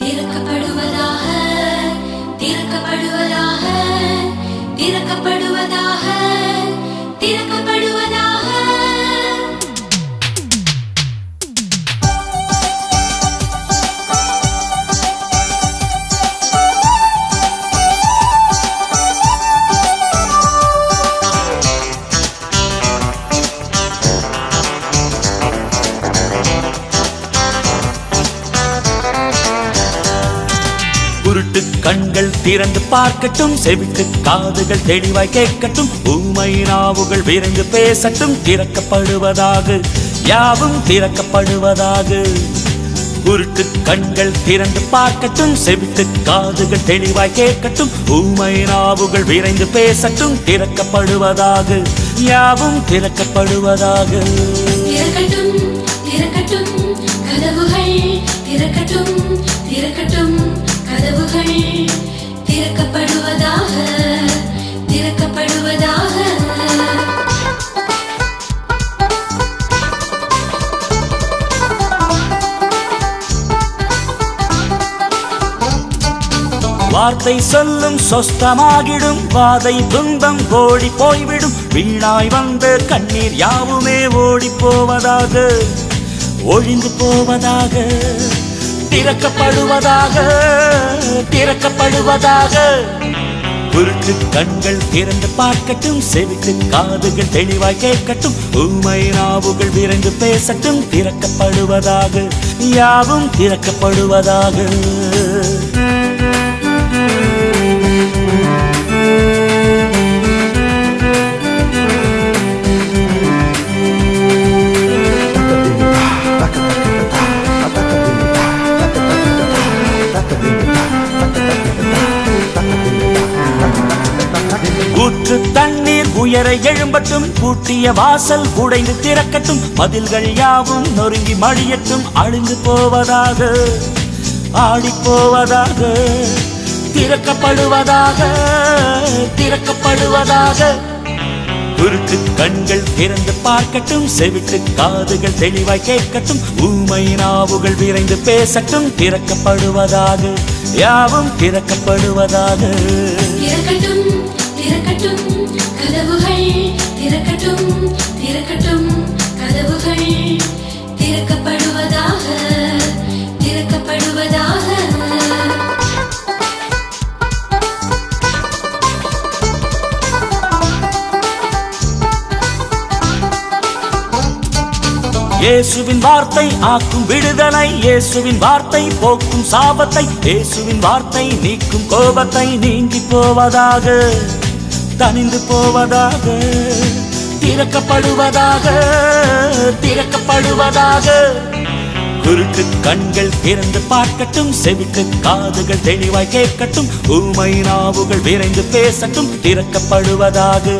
திறக்கப்படுவதாக திறக்கப்படுவதாக திறக்கப்படுவதாக திறக்கப்படுவதாக. குருட்டு கண்கள் திறந்து பார்க்கட்டும், செவிட்டு காதுகள் தெளிவாய் கேட்கட்டும், ஊமை நாவுகள் விரைந்து பேசட்டும், திறக்கப்படுவதாக யாவும் திறக்கப்படுவதாக. குருட்டு கண்கள் திறந்து பார்க்கட்டும், செவிட்டு காதுகள் தெளிவாய் கேட்கட்டும், ஊமை நாவுகள் விரைந்து பேசட்டும், திறக்கப்படுவதாக யாவும் திறக்கப்படுவதாக. திறக்கட்டும் திறக்கட்டும் கதவுகள், திறக்கட்டும் திறக்கட்டும் கதவுகள், திறக்கப்படுவதாக திறக்கப்படுவதாக. வார்த்தை சொல்லும் சொஸ்தமாகிடும், வாதை துன்பம் ஓடி போய்விடும், வீணாய் வந்த கண்ணீர் யாவுமே ஓடி போவதாக ஒழிந்து போவதாக. திறக்கப்படுவதாக திறக்கப்படுவதாக. குருட்டு கண்கள் திறந்து பார்க்கட்டும், செவிட்டு காதுகள் தெளிவாய் கேட்கட்டும், ஊமை நாவுகள் விரைந்து பேசட்டும், திறக்கப்படுவதாக யாவும் திறக்கப்படுவதாக. ஊற்று தண்ணீர் உயர எழும்பட்டும், பூட்டிய வாசல் உடைந்து திறக்கட்டும், மதில்கள் யாவும் நொறுங்கி மடியட்டும், அழிந்து போவதாக ஆடி போவதாக. திறக்கப்படுவதாக திறக்கப்படுவதாக. குருட்டு கண்கள் திறந்து பார்க்கட்டும், செவிட்டு காதுகள் தெளிவாய் கேட்கட்டும், ஊமை நாவுகள் விரைந்து பேசட்டும், திறக்கப்படுவதாக யாவும் திறக்கப்படுவதாக. திறக்கட்டும் திறக்கட்டும் கதவுகள், திறக்கட்டும் திறக்கட்டும் கதவுகள், திறக்கப்படுவதாக திறக்கப்படுவதாக. இயேசுவின் வார்த்தை ஆக்கும் விடுதலை, இயேசுவின் வார்த்தை போக்கும் சாபத்தை, இயேசுவின் வார்த்தை நீக்கும் கோபத்தை, நீங்கி போவதாக தனிந்து போவதாக. திறக்கப்படுவதாக திறக்கப்படுவதாக. குருட்டு கண்கள் திறந்து பார்க்கட்டும், செவிட்டு காதுகள் தெளிவாய் கேட்கட்டும், ஊமை நாவுகள் விரைந்து பேசட்டும், திறக்கப்படுவதாக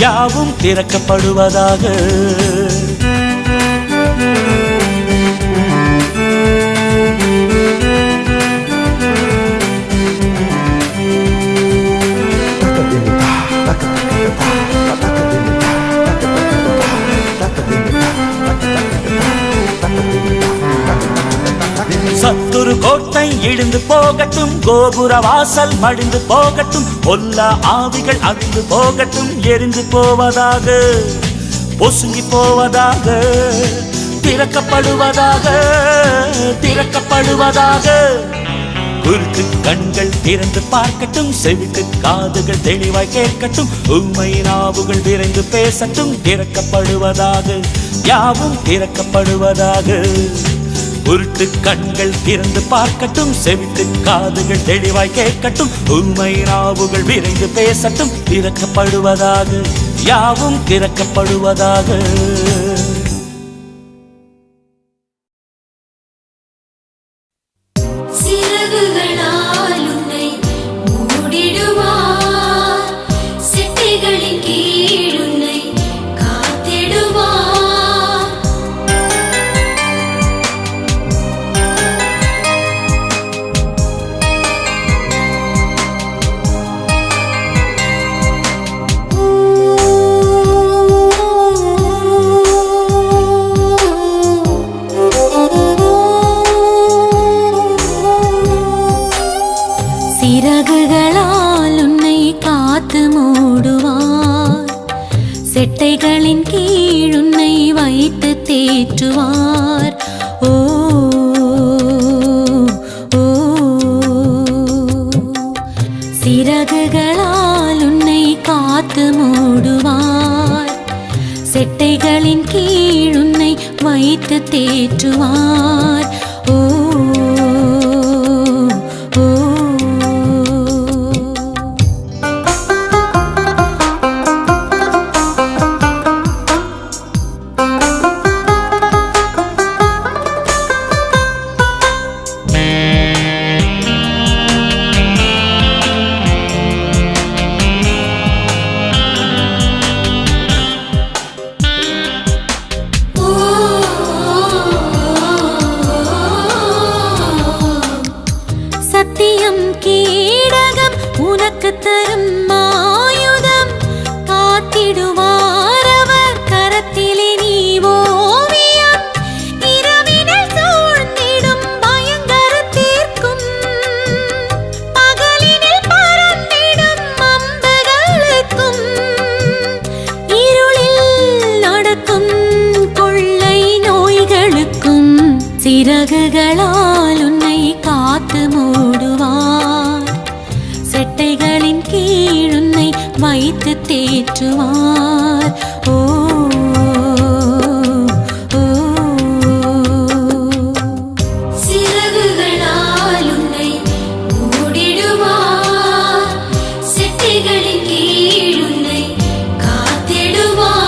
யாவும் திறக்கப்படுவதாக. சத்துரு கோட்டை இடிந்து போகட்டும், கோபுர வாசல் மடிந்து போகட்டும், பொல்ல ஆவிகள் அழிந்து போகட்டும், எரிந்து போவதாக பொசுங்கி போவதாக. திறக்கப்படுவதாக திறக்கப்படுவதாக. குருட்டு கண்கள் திறந்து பார்க்கட்டும், செவிட்டு காதுகள் தெளிவாய் கேட்கட்டும், ஊமை நாவுகள் விரைந்து பேசட்டும், திறக்கப்படுவதாக யாவும் திறக்கப்படுவதாக. உருட்டு கண்கள் திறந்து பார்க்கட்டும், செவிட்டு காதுகள் தெளிவாய் கேட்கட்டும், ஊமை நாவுகள் விரைந்து பேசட்டும், திறக்கப்படுவதாக யாவும் திறக்கப்படுவதாக. சிறகுகளால் உன்னை காத்து மூடுவார், செட்டைகளின் கீழ் உன்னை வைத்து தேற்றுவார். ஓ ஓ, சிறகுகளால் உன்னை காத்து மூடுவார், செட்டைகளின் கீழ் உன்னை வைத்து தேற்றுவார். ஓ சத்தியம் கீடகம் உனக்கு தரும் ஆயுதம், காத்திடுவார் அவர் கரத்திலே நீ ஓவியம். இரவினில் சூழ்ந்திடும் பயங்கரத்திற்கும், பகலினில் பறந்திடும் அம்புகளுக்கும், இருளில் நடக்கும் கொள்ளை நோய்களுக்கும், சிறகுகளால் உன்னை காத்து மூடுவார், செட்டைகளின் கீழ் உன்னை வைத்து தேற்றுவார். ஓ ஓ, சிறகுகளால் உன்னை மூடிடுவார், செட்டைகளின் கீழ் உன்னை காத்திடுவார்.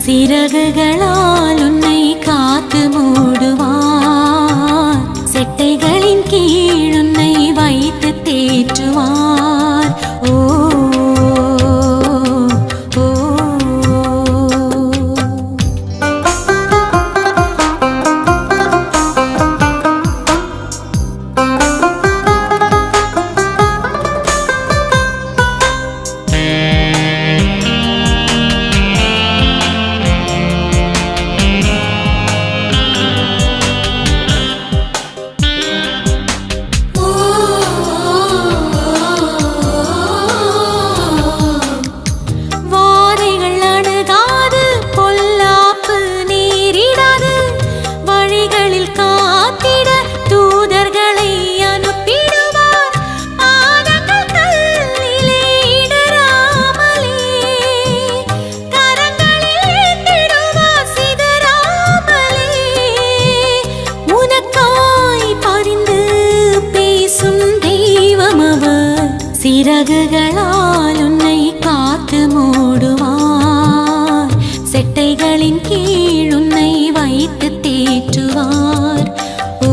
சிறகுகளால் உன்னை காத்து மூடுவார், செட்டைகளின் கீழ் உன்னை வைத்து தேற்றுவார். ஓ ஓ, சிறகுகளால் உன்னை காத்து மூடுவார், செட்டைகளின் கீழ் உன்னை வைத்து தேற்றுவார். ஓ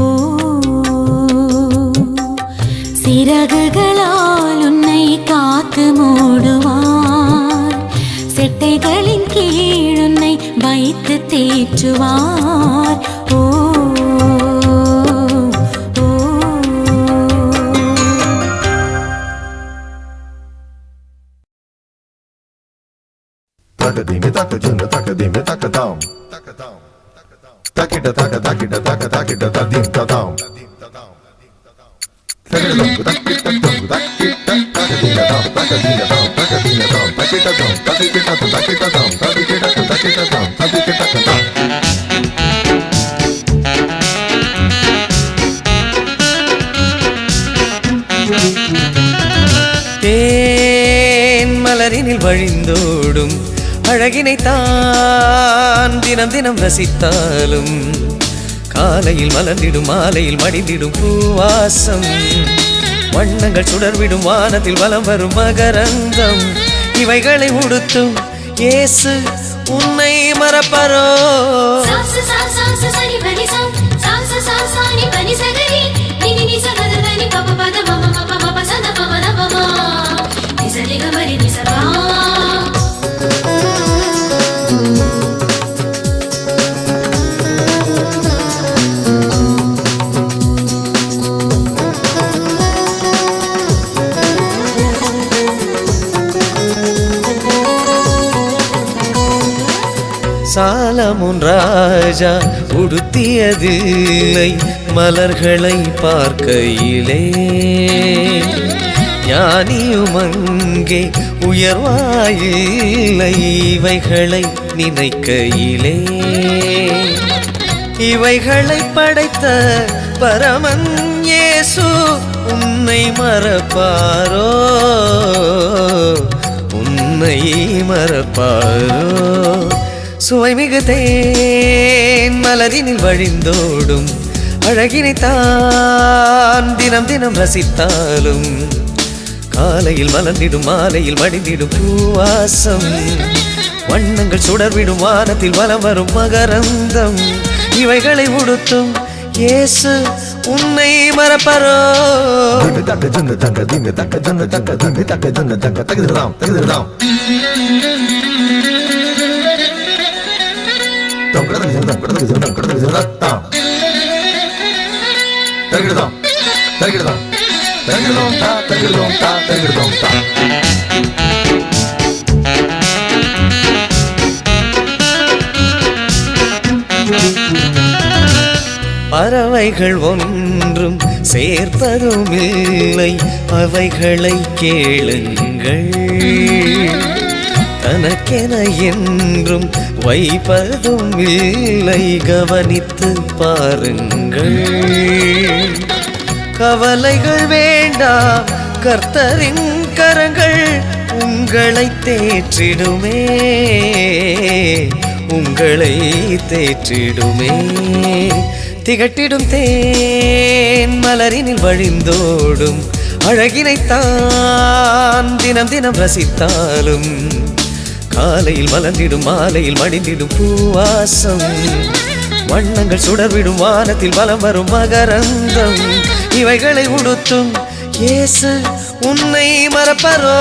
ஓ, சிறகுகளால் உன்னை காத்து மூடுவார், செட்டைகளின் கீழ் உன்னை வைத்து தேற்றுவார். ஓ Takadimi takajunda takadimi takadam takida taka takida taka takida tadim tadam takadum takida dum takida takadina dam takadina dam takadina dam takida dum takida takida dam takida takida dam takida takida தேன் மலரினில் வழிந்தோடும் அழகினை தான் தினம் தினம் ரசித்தாலும் காலையில் மலர்ந்திடும் மாலையில் மடிந்திடும் பூவாசம் வண்ணங்கள் சுடர்விடும் வானத்தில் வலம் வரும் மகரந்தம் இவைகளை உடுத்தும் இயேசு உன்னை மறப்பரோ சாலமோன் ராஜா உடுத்தியதில்லை மலர்களை பார்க்கையிலே ஞானியும் அங்கே உயர்வாயில்லை இவைகளை நினைக்கையிலே இவைகளை படைத்த பரமன் இயேசு உன்னை மறப்பாரோ உன்னை மறப்பாரோ சுவை மிகு தேன் மலரினில் வழிந்தோடும் அழகினைத்தான் தினம் தினம் ரசித்தாலும் காலையில் மலர்ந்திடும் மாலையில் மடிந்திடும் பூவாசம் வண்ணங்கள் சுடர்விடும் வானத்தில் வலம் வரும் மகரந்தம் இவைகளை உடுத்தும் இயேசு உன்னை மறப்பரோ பறவைகள் ஒன்றும் சேர்ப்பதும் இல்லை அவைகளை கேளுங்கள் தனக்கென என்றும் வைப்பதும் இல்லை கவனித்து பாருங்கள் கவலைகள் வேண்டாம் கர்த்தரின் கரங்கள் உங்களை தேற்றிடுமே உங்களை தேற்றிடுமே திகட்டிடும் தேன் மலரினில் வழிந்தோடும் அழகினைத்தான் தினம் தினம் ரசித்தாலும் காலையில் மலர்ந்திடும் மாலையில் மடிந்திடும் பூவாசம் வண்ணங்கள் சுடர்விடும் வானத்தில் வலம் வரும் மகரந்தம் இவைகளை உடுத்தும் இயேசு உன்னை மறப்பரோ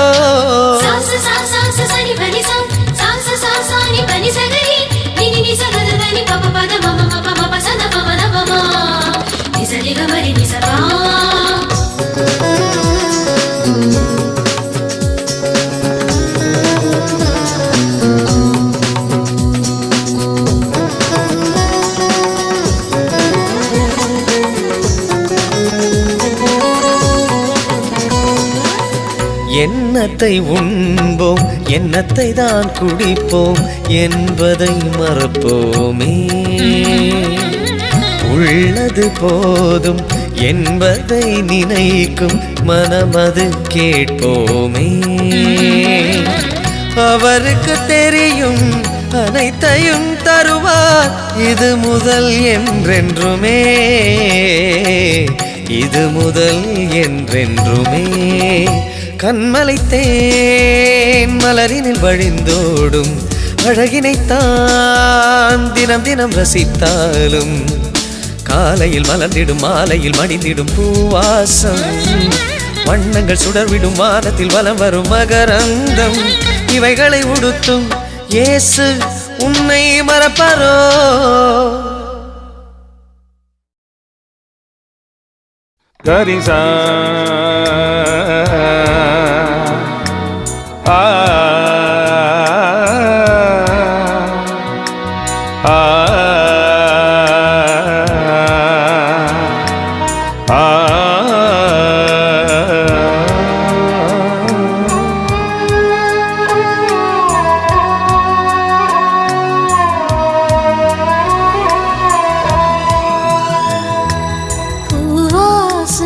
என்னத்தை உண்போம் என்னத்தை தான் குடிப்போம் என்பதை மறப்போமே உள்ளது போதும் என்பதை நினைக்கும் மனமது கேட்போமே அவருக்கு தெரியும் அனைத்தையும் தருவார் இது முதல் என்றென்றுமே இது முதல் என்றென்றுமே கண்மலை தேன் மலரினில் வழிந்தோடும் அழகினைத்தான் தினம் தினம் ரசித்தாலும் காலையில் மலர்ந்திடும் மாலையில் மடிந்திடும் பூவாசம் வண்ணங்கள் சுடர்விடும் வானத்தில் வலம் வரும் மகரந்தம் இவைகளை உடுத்தும் இயேசு உன்னை மறப்பரோ கரிசா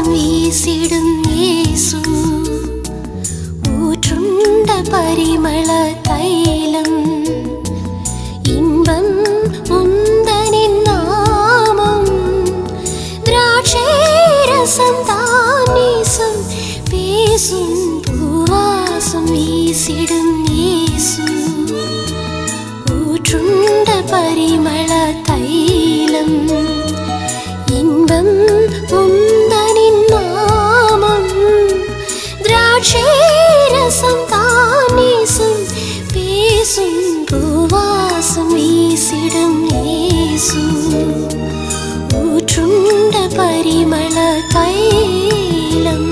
வீசிடும் இயேசு ஊற்றுண்ட பரிமள தைலம் இன்பம் தைலம் இன்பம் உந்தனின் நாமம் திராட்சை ரசம் தானேசும் பேசும் பூவாசம் வீசிடும் நேசு ஊற்றுண்ட பரிமள தைலம்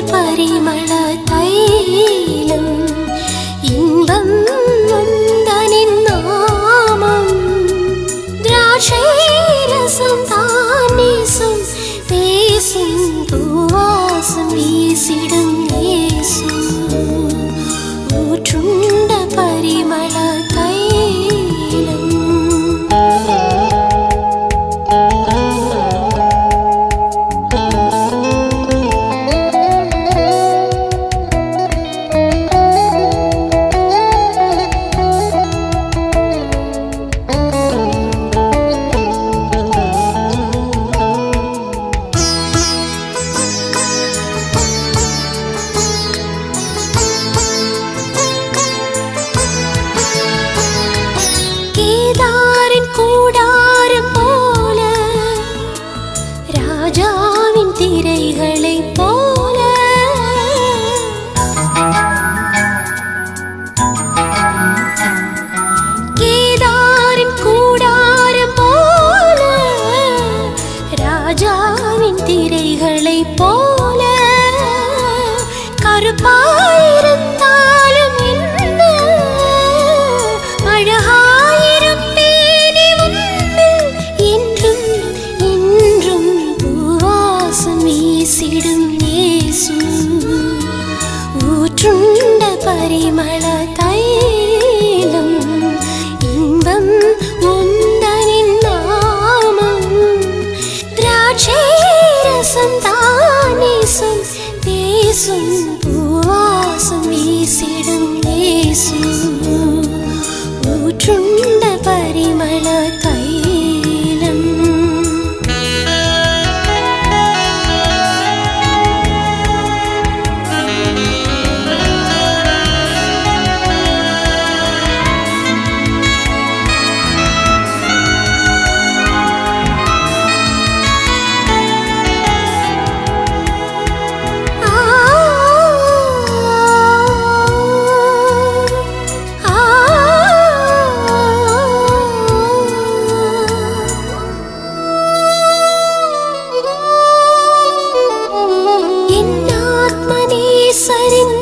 பரிமள தைலம் இன்பம் உந்தனின் நாமம் திராட்சை ரசம் தானேசும் பேசும் பூவாசம் வீசிடும் நேசு ஊற்றுண்ட பரிமள தைலம் கூடாரம் போல ராஜாவின் திரைகளை போல கேதாரின் கூடாரம் போல ராஜாவின் திரைகளை போல கருப்பாயிருந்தாலும் என்ன அழகா வீசிடும் நேசு ஊற்றுண்ட பரிமள தைலம் இன்பம் உந்தனின் நாமம் திராட்சை ரசம் தானேசும் பேசும் பூவாசம் வீசிடும் நேசு ஊற்றுண்ட பரிமள தைலம்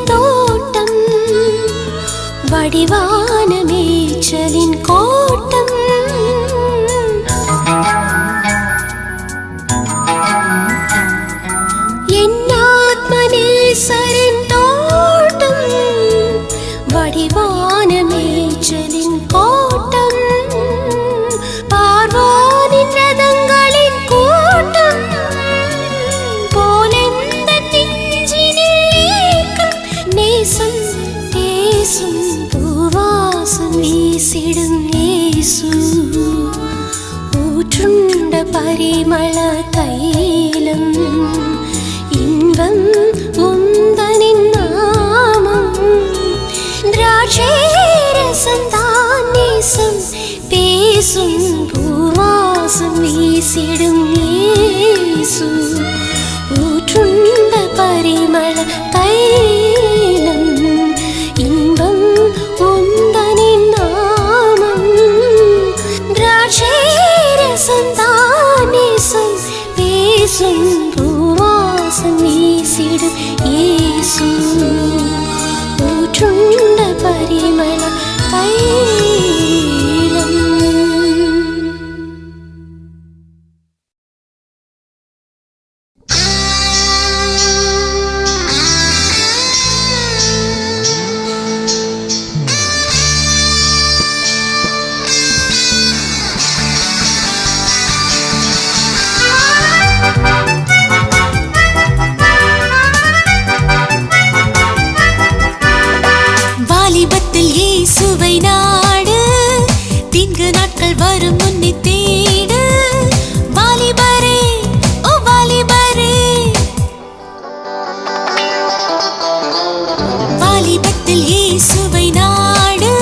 தோட்டம் வடிவான மேய்ச்சலின் கோட்டம் என் ஆத்மநேசரின் தோட்டம் வடிவான மேய்ச்சலின் கோட்டம் பார்வோனின் ரதங்களின் கூட்டம் நேசம் பேசும் பூவாசம் வீசிடும் நேசு ஊற்றுண்ட பரிமள தைலம் இன்பம் உந்தனின் நாமம் திராட்சை ரசம் தானேசும் பேசும் பூவா வீசிடும் இயேசு ஊற்றுண்ட பரிமள தைலம் இன்பம் உந்தனின் நாமம் திராட்சைரசம் தானேசம் பேசும் பூவாசம் வீசிடும் இயேசு ஊற்றுண்ட பரிமள தைலம். வாலிபத்தில் இயேசுவை நாடு தீங்கு நாட்கள் வரும் முன்னே தேடு வாலிபரே ஓ வாலிபரே வாலிபத்தில் இயேசுவை நாடு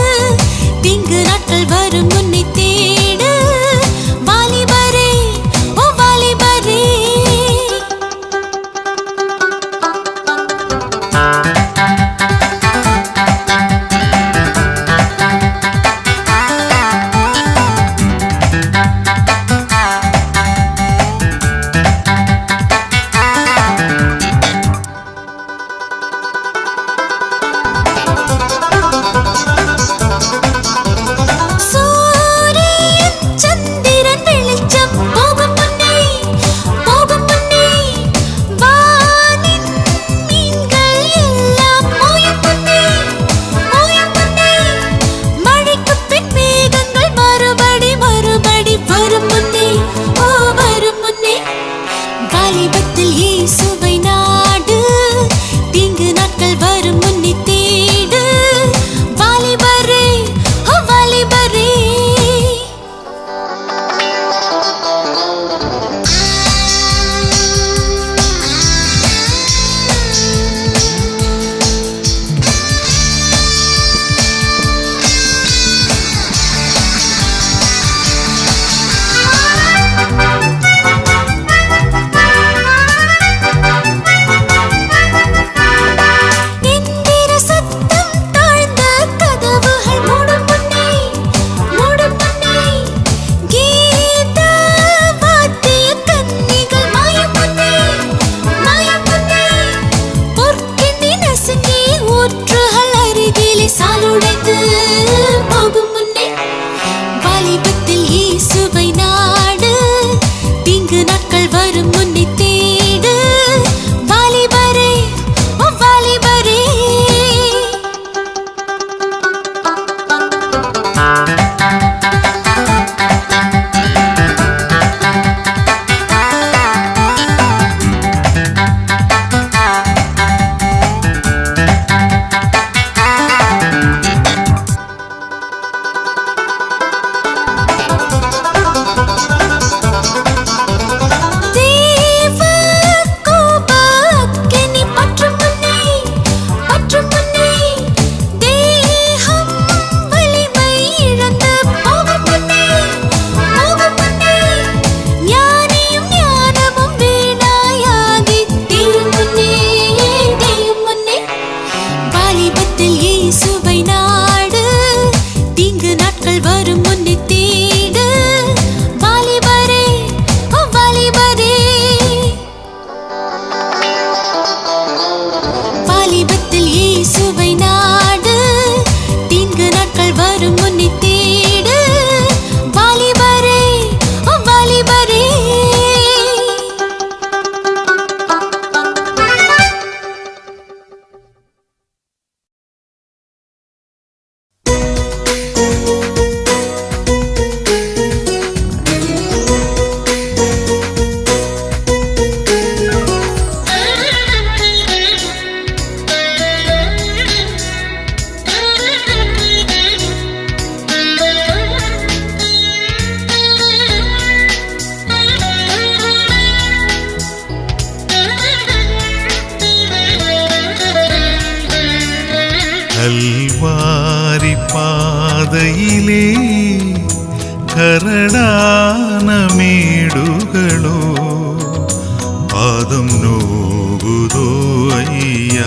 தீங்கு நாட்கள் வரும் முன்னே தேடு வாலிபரே ஓ வாலிபரே. ಕರಡಾನ ಮೇಡುಗಳು ಪಾದಂ ನೋವುದೋ ಅಯ್ಯ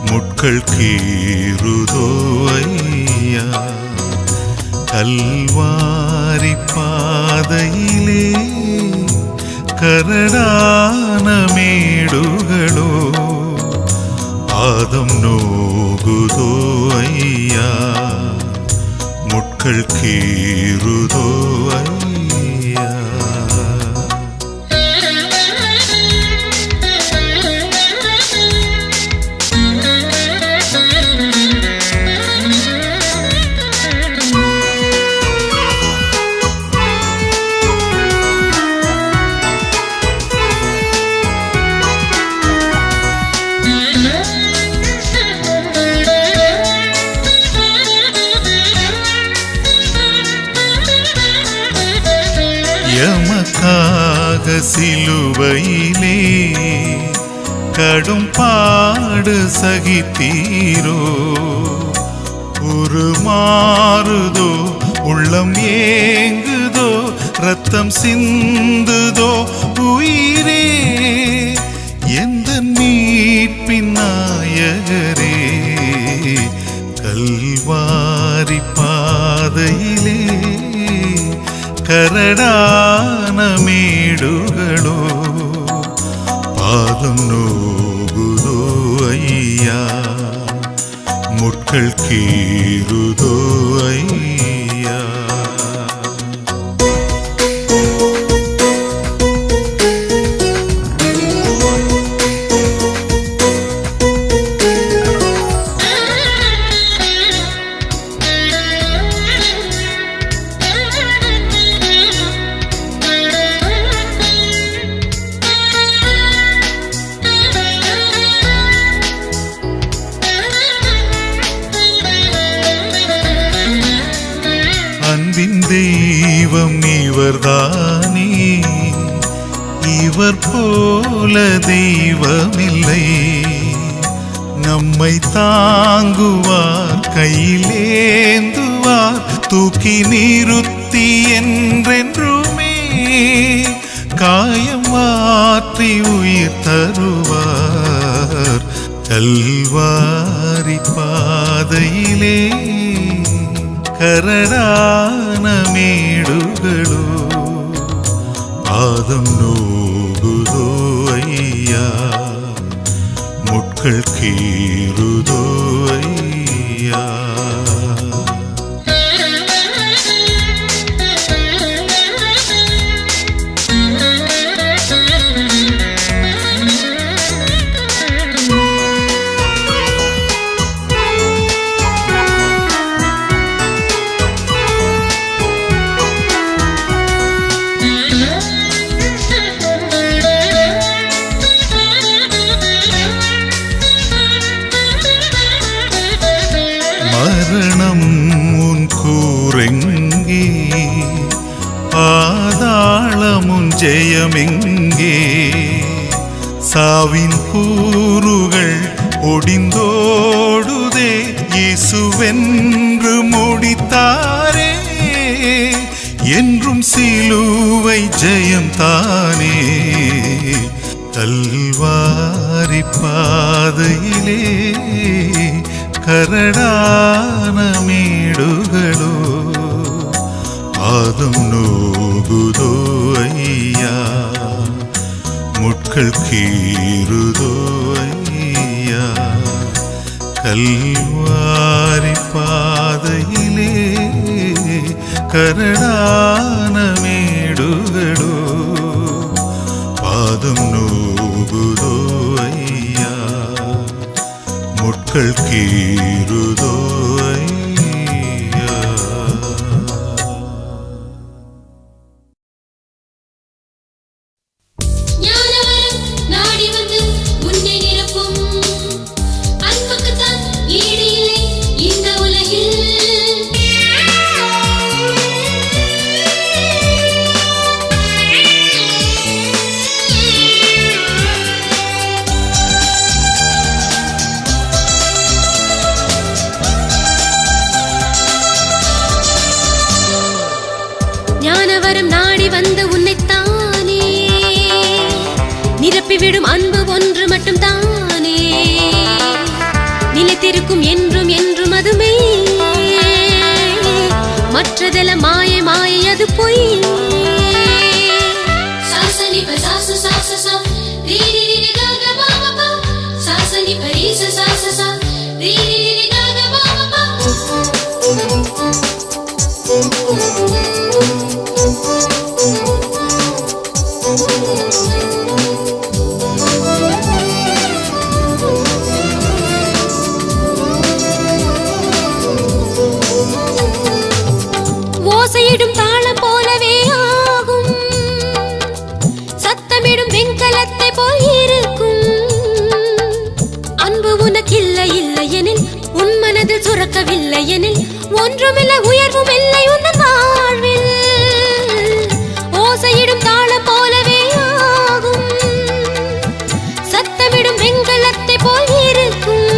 ಮುಟ್ಕಳ್ ಕೀರುದೋ ಅಯ್ಯ கல்வாரி பாதையிலே கரடான மேடுகளோ பாதம் நோகுதோ ஐயா முட்கள் கீறுதோ ஐயா எமக்காக சிலுவையிலே கடும் பாடு சகித்தீரோ உருமாறுதோ உள்ளம் ஏங்குதோ ரத்தம் சிந்துதோ உயிரே எந்த மீட்பின் நாயகரே கல்வாரி பாதையிலே கரடான மேடுகளோ பாதம் நோகுதோ ஐயா முட்கள் கீறுதோ ஐயா தெய்வம் இவர்தானே இவர் போல தெய்வமில்லை நம்மை தாங்குவார் கையிலேந்துவார் தூக்கி நிறுத்தி என்றென்றுமே காயம் மாற்றி உயிர் தருவார் கல்வாரி பாதையிலே கரடான மேடுகளோ பாதம் நோகுதோ ஐயா முட்கள் கீறுதோ ஐயா மரணம் உன் கூரெங்கே பாதாளமுன் ஜெயமெங்கே சாவின் கூறுகள் ஒடிந்தோடுதே இயேசுவென்று முடித்தாரே என்றும் சிலுவை ஜெயம் தானே கல்வாரி பாதையிலே கரடான மேடுகளோ பாதம் நோகுதோ ஐயா முட்கள் கீறுதோ ஐயா கல்வாரி பாதையிலே கரடான மேடுகளோ பாதம் நோகுதோ ஐயா முட்கள் கீறுதோ ஐயா ஞானவரம் நாடி வந்து உன்னை நிரப்பும் அன்புக்குத்தான் ஈடு இல்லை இந்த உலகில் நிரப்பிவிடும் அன்பு ஒன்று மட்டும் தானே நிலைத்திருக்கும் என்றும் என்றும் அதுமே மற்றதெல்லாம் மாயை மாயை அது பொய் சாசனி பசாச சாசசா ரீரிரி கக பாபா சாசனி பரிச சாசசா ரீரிரி கக பாபா ஓசையிடும் தாளம் போலவே ஆகும் சத்தமிடும் வெண்கலத்தை போல் இருக்கும் அன்பு உனக்கில்லை இல்லை எனில் உன் மனதில் சுரக்கவில்லை எனில் ஒன்றுமில்லை உயர்வும் இல்லை உந்தன் வாழ்வில் ஓசையிடும் தாளம் போலவே ஆகும் சத்தமிடும் வெண்கலத்தை போல் இருக்கும்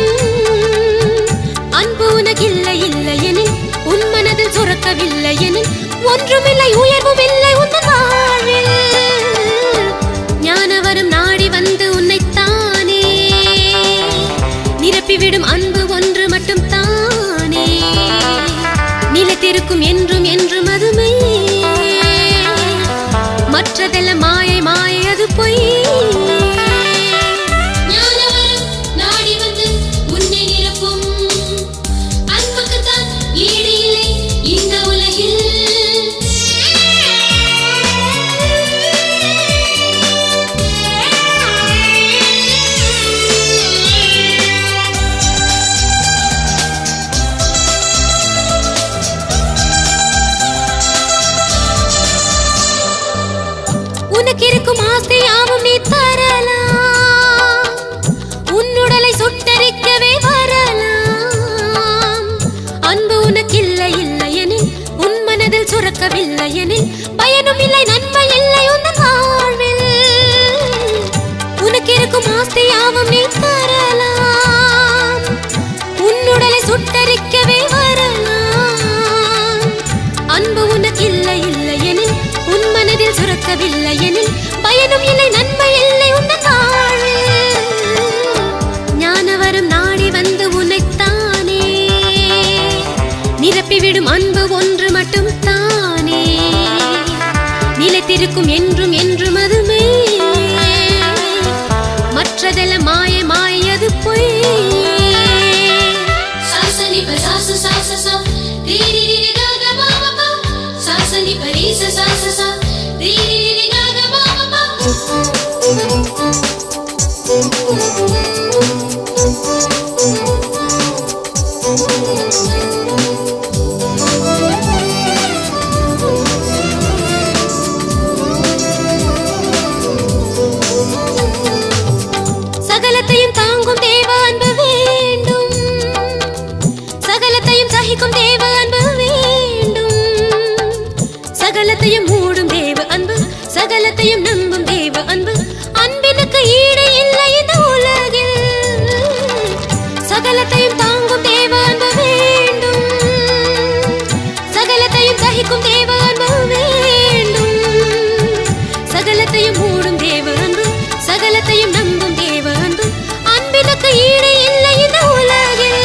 அன்பு உனக்கில்லை இல்லை எனில் உன் மனதில் சுரக்கவில்லை எனில் ஒன்றுமில்லை உயர்வும் இல்லை உந்தன் வாழ்வில் ஞானவரம் நாடி வந்து உன்னைத்தானே நிரப்பிவிடும் அன்பு ஒன்று மட்டும் தானே நிலைத்திருக்கும் என்றும் என்றும் அதுமே மற்றதெல்லாம் மாயை மாயை அது பொய் ஞானவரம் நாடி வந்து உன்னை நிரப்பும் அன்புக்குத்தான் ஈடு இல்லை இந்த உலகில் உனக்கிருக்கும் ஆசையாவும் நீ தரலாம் உன்னுடலை சுட்டரிக்கவே வரலாம் அன்பு உனக்கில்லை இல்லை எனில் உன் மனதில் சுரக்கவில்லை எனில் பயனும் இல்லை நன்மை இல்லை உந்தன் வாழ்வில் உனக்கிருக்கும் ஆசையாவும் நீ தரலாம் உன்னுடலை சுட்டரிக்கவே வரலாம் அன்பு உனக்கில்லை இல்லை எனில் உன் மனதில் சுரக்கவில்லை எனில் பயனும் இல்லை நன்மை இல்லை உந்தன் வாழ்வில் ஞானவரம் நாடி வந்து உன்னைத்தானே நிரப்பிவிடும் அன்பு ஒன்று மட்டும் தானே நிலைத்திருக்கும் என்றும் என்றும் அதுமே மற்றதெல்லாம் மாயை மாயை அது பொய் சாசனி பசாச சாசசா ரீரிரி கக பாபா சாசனி பரிச சாசசா ரீரிரி கக பாபா சகலத்தையும் தாங்கும் தேவ அன்பு வேண்டும் சகலத்தையும் சகிக்கும் தேவ அன்பு வேண்டும் சகலத்தையும் மூடும் தேவ அன்பு சகலத்தையும் நம்பும் தேவ அன்பு அன்பினுக்கு ஈடு இல்லை இந்த உலகில் சகலத்தையும் தாங்கும் தேவ அன்பு வேண்டும் சகலத்தையும் சகிக்கும் தேவ அன்பு வேண்டும் சகலத்தையும் மூடும் தேவ அன்பு சகலத்தையும் நம்பும் தேவ அன்பு அன்பினுக்கு ஈடு இல்லை இந்த உலகில்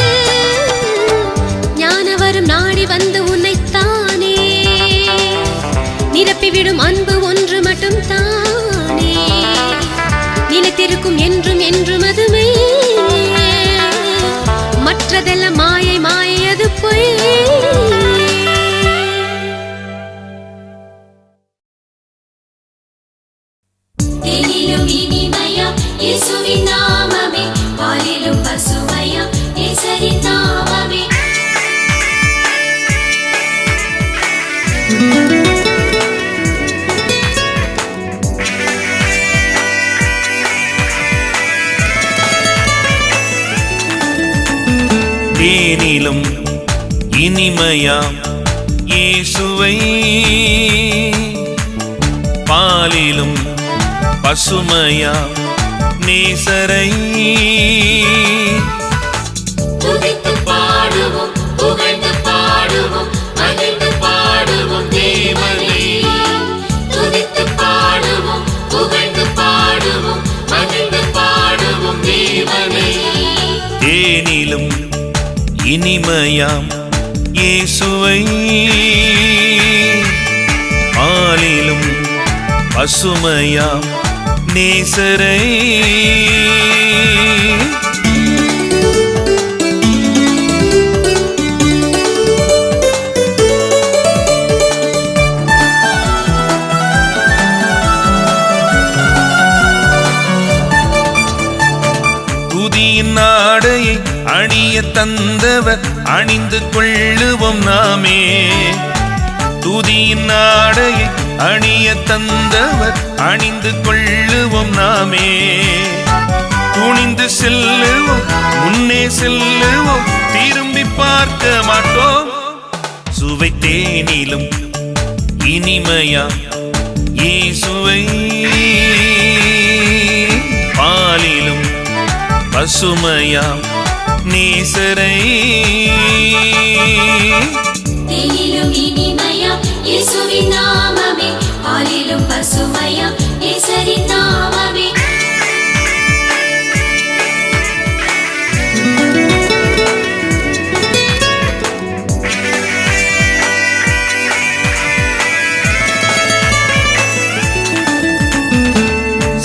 ஞானவரம் நாடி வந்து உன்னைத்தானே நிரப்பிவிடும் அன்பு ஒன்று மட்டும் தானே நிலைத்திருக்கும் என்றும் என்றும் அதுமே மற்றதெல்லாம் மாயை மாயை அது பொய் தேனிலும் இனிமையா இயேசுவின் நாமமே பாலிலும் பசுமையா இயேசுவின் நாமமே தேனிலும் இனிமையாம் இயேசுவை பாலிலும் பசுமையாம் நேசரை துதித்து பாடுவோம் புகழ்ந்து பாடுவோம் மகிழ்ந்து பாடுவோம் தேவனே துதித்து பாடுவோம் புகழ்ந்து பாடுவோம் பசுமையாம் இயேசுவை பாலிலும் பசுமையாம் நேசரை துதியின் ஆடையை அணிய தந்தவர் அணிந்து கொள்ளுவோம் நாமே. துதியின் ஆடையை அணிய தந்தவர் அணிந்து கொள்ளுவோம் நாமே. துணிந்து செல்லுவோம், முன்னே செல்லுவோம், திரும்பி பார்க்க மாட்டோம். சுவை தேனிலும் இனிமையா இயேசுவை பாலிலும் பசுமையாம் நேசரை தேனிலும் இனிமையாம் இயேசுவின் நாமமே, பாலிலும் பசுமையாம் நேசரின் நாமமே.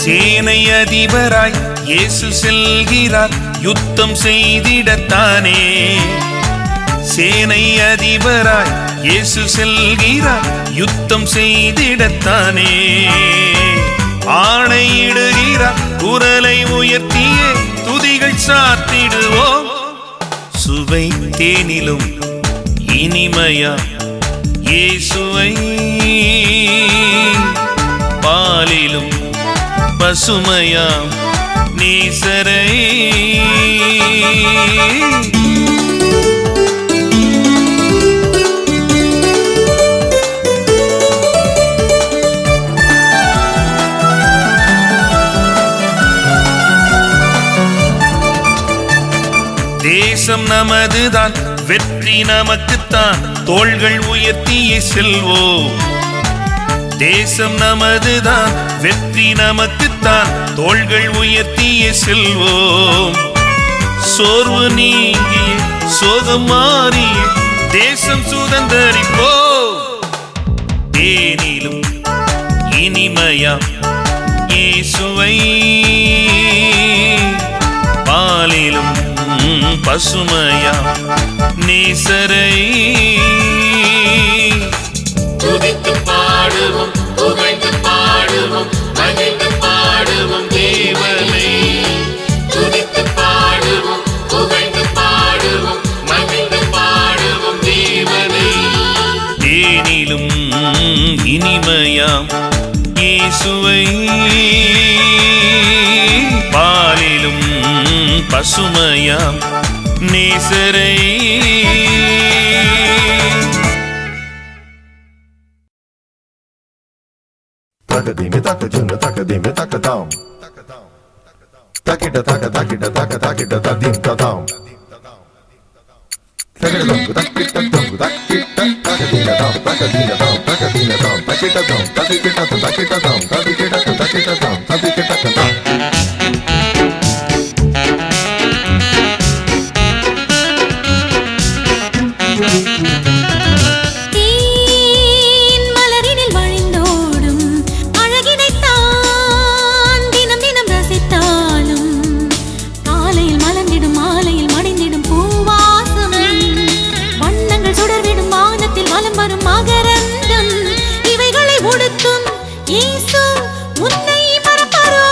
சேனை அதிபராய் இயேசு செல்கிறார் யுத்தம் செய்திடத்தானே. சேனை அதிபராய் இயேசு செல்கிறார் யுத்தம் செய்திடத்தானே. ஆணையிடுகிறார் குரலை உயர்த்தியே துதிகள் சாத்திடுவோம். சுவை தேனிலும் இனிமையா இயேசுவை பாலிலும் பசுமையாம் நேசரை தேசம் நமதுதான், வெற்றி நமக்குத்தான், தோள்கள் உயர்த்தியே செல்வோம். தேசம் நமதுதான், வெற்றி நமக்குத்தான், தோள்கள் உயர்த்தியே செல்வோம். சோர்வு நீங்கி சோகம் மாறி தேசம் சுதந்தரிப்போம். தேனிலும் இனிமையா இயேசுவை பாலிலும் பசுமையா நேசரை துதித்து பாடுவோம், புகழ்ந்து பாடுவோம், மகிழ்ந்து பாடுவோம் தேவனை. துதித்து பாடுவோம், புகழ்ந்து பாடுவோம், மகிழ்ந்து பாடுவோம் தேவனை. தேனிலும் இனிமையாம் இயேசுவை பாலிலும் பசுமையாம் நேசரை Takadimi takajuna takadimi takadam. Takita takita takita tadim tadam. Takadam takita takita takadina dam takadina dam takadina dam takita dam takita dam takita dam takita dam. மகரந்தம் இவைகளை உடுத்தும் இயேசு உன்னை மறப்பாரோ?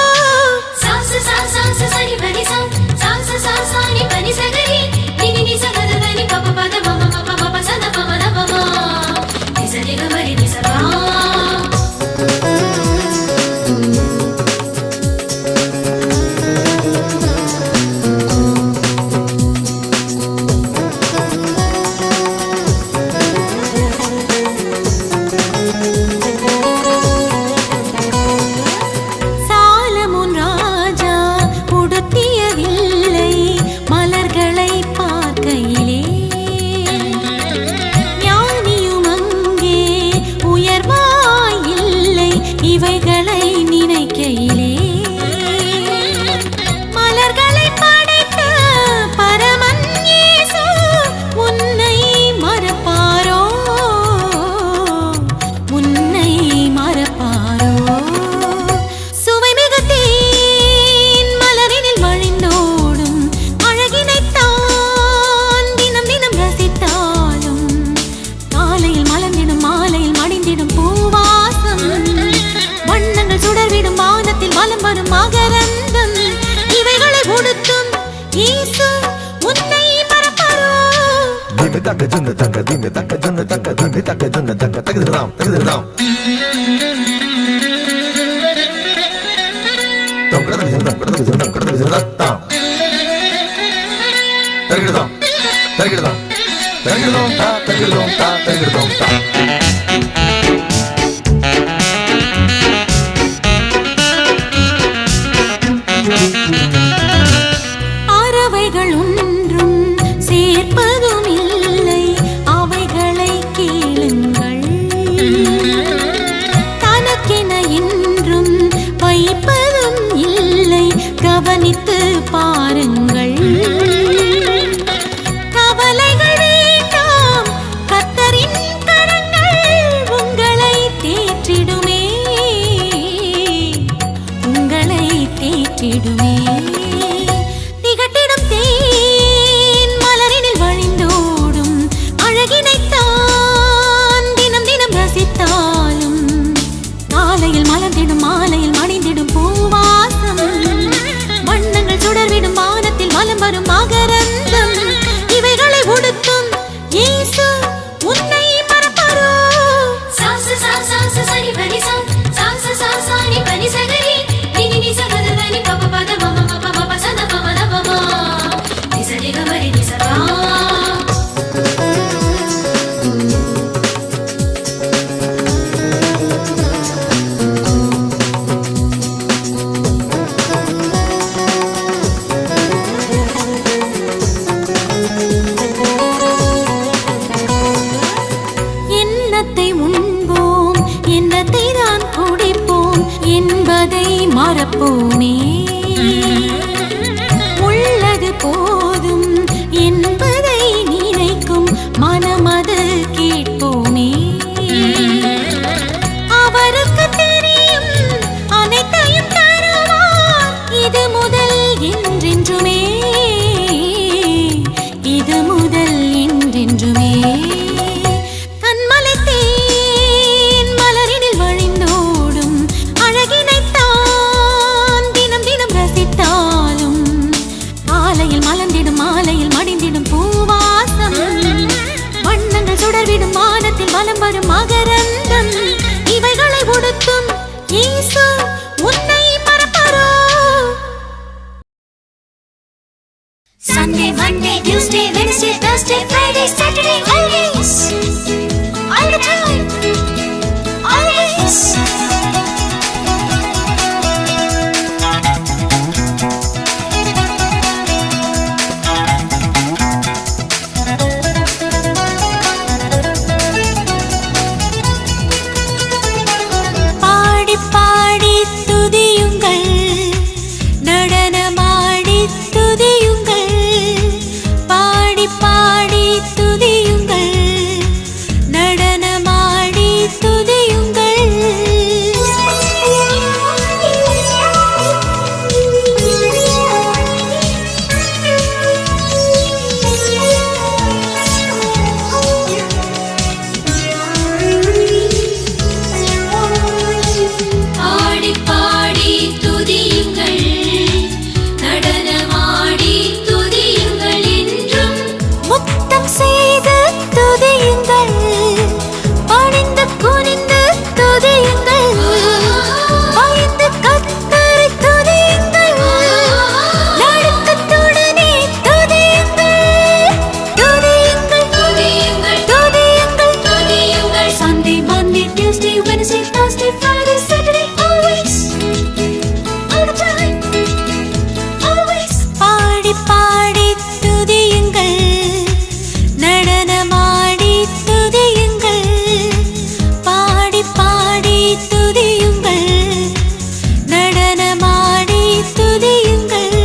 ding taka junna taka ding taka junna taka takidam takidam dum kada dum kada tam takidam takidam takidam ta takidam ta takidam ta அறவைகள் ஒன்றும் சேர்ப்பதும் இல்லை, அவைகளை கேளுங்கள். தனக்கென என்றும் வைப்பதும் இல்லை, கவனித்து பாருங்கள். கவலைகள் வேண்டாம், கர்த்தரின் கரங்கள் உங்களை தேற்றிடுமே, உங்களை தேற்றிடுமே. திகட்டிடும் தேன் மலரினில் வழிந்தோடும் அழகினைத்தான் தினம் தினம் ரசித்தாலும், காலையில் மலர்ந்திடும் மாலையில் மணிந்திடும் பூவாசம், வண்ணங்கள் சுடர்விடும் வானத்தில் வலம் வரும் மகரந்தம், இவைகளை உடுத்தும் இயேசு உன்னை மறப்பாரோ? சாசு சா சாசு சனி பனி சா சாசு சா சானி பனி சகரி நினி நி சகத தனி பப பத மம மப மப சத பம த பம நி சரி கமரி நி சதா. என்னத்தை உண்போம், என்னத்தை தான் குடிப்போம் என்பதை மறப்போமே, உள்ளது போதும் என்பதை நினைக்கும் மனமது கேட்போமே. அவருக்கு தெரியும் அனைத்தையும் தருவார், இது முதல் என்றென்றுமே, இது முதல் என்றென்றுமே. கண்மலை தேன் மலரினில் வழிந்தோடும் அழகினைத்தான் தினம் தினம் ரசித்தாலும், காலையில் மலர்ந்திடும் மாலையில் மடிந்திடும் பூவாசம், வண்ணங்கள் சுடர்விடும் வானத்தில் வலம் வரும் மகரந்தம், இவைகளை உடுத்தும் இயேசு உன்னை மறப்பாரோ? Sunday, Monday, Tuesday, Wednesday, Thursday, Friday, Saturday, always. All the time. Always. பாடி பாடி துதியுங்கள், நடனமாடி துதியுங்கள், பாடி பாடி துதியுங்கள், நடனமாடி துதியுங்கள். பாடி பாடி துதியுங்கள், நடனமாடி துதியுங்கள் என்றும். முத்தம் செய்து துதியுங்கள், பணிந்து குனிந்து துதியுங்கள், பயந்து கர்த்தரை துதியுங்கள், நடுக்கத்துடனே துதியுங்கள், துதியுங்கள், துதியுங்கள், துதியுங்கள். துதியுங்கள். Sunday, Monday, Tuesday, Wednesday, Thursday, Friday, Saturday, always. All the time. Always. பாடி பாடி துதியுங்கள், நடனமாடி துதியுங்கள், பாடி பாடி துதியுங்கள், நடனமாடி துதியுங்கள்.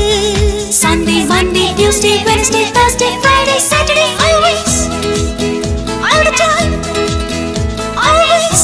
Sunday, Monday, Tuesday, Wednesday, Thursday, Friday, Saturday, always. All the time. Always.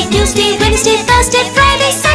Monday, Tuesday, Wednesday, Thursday, Friday, Saturday.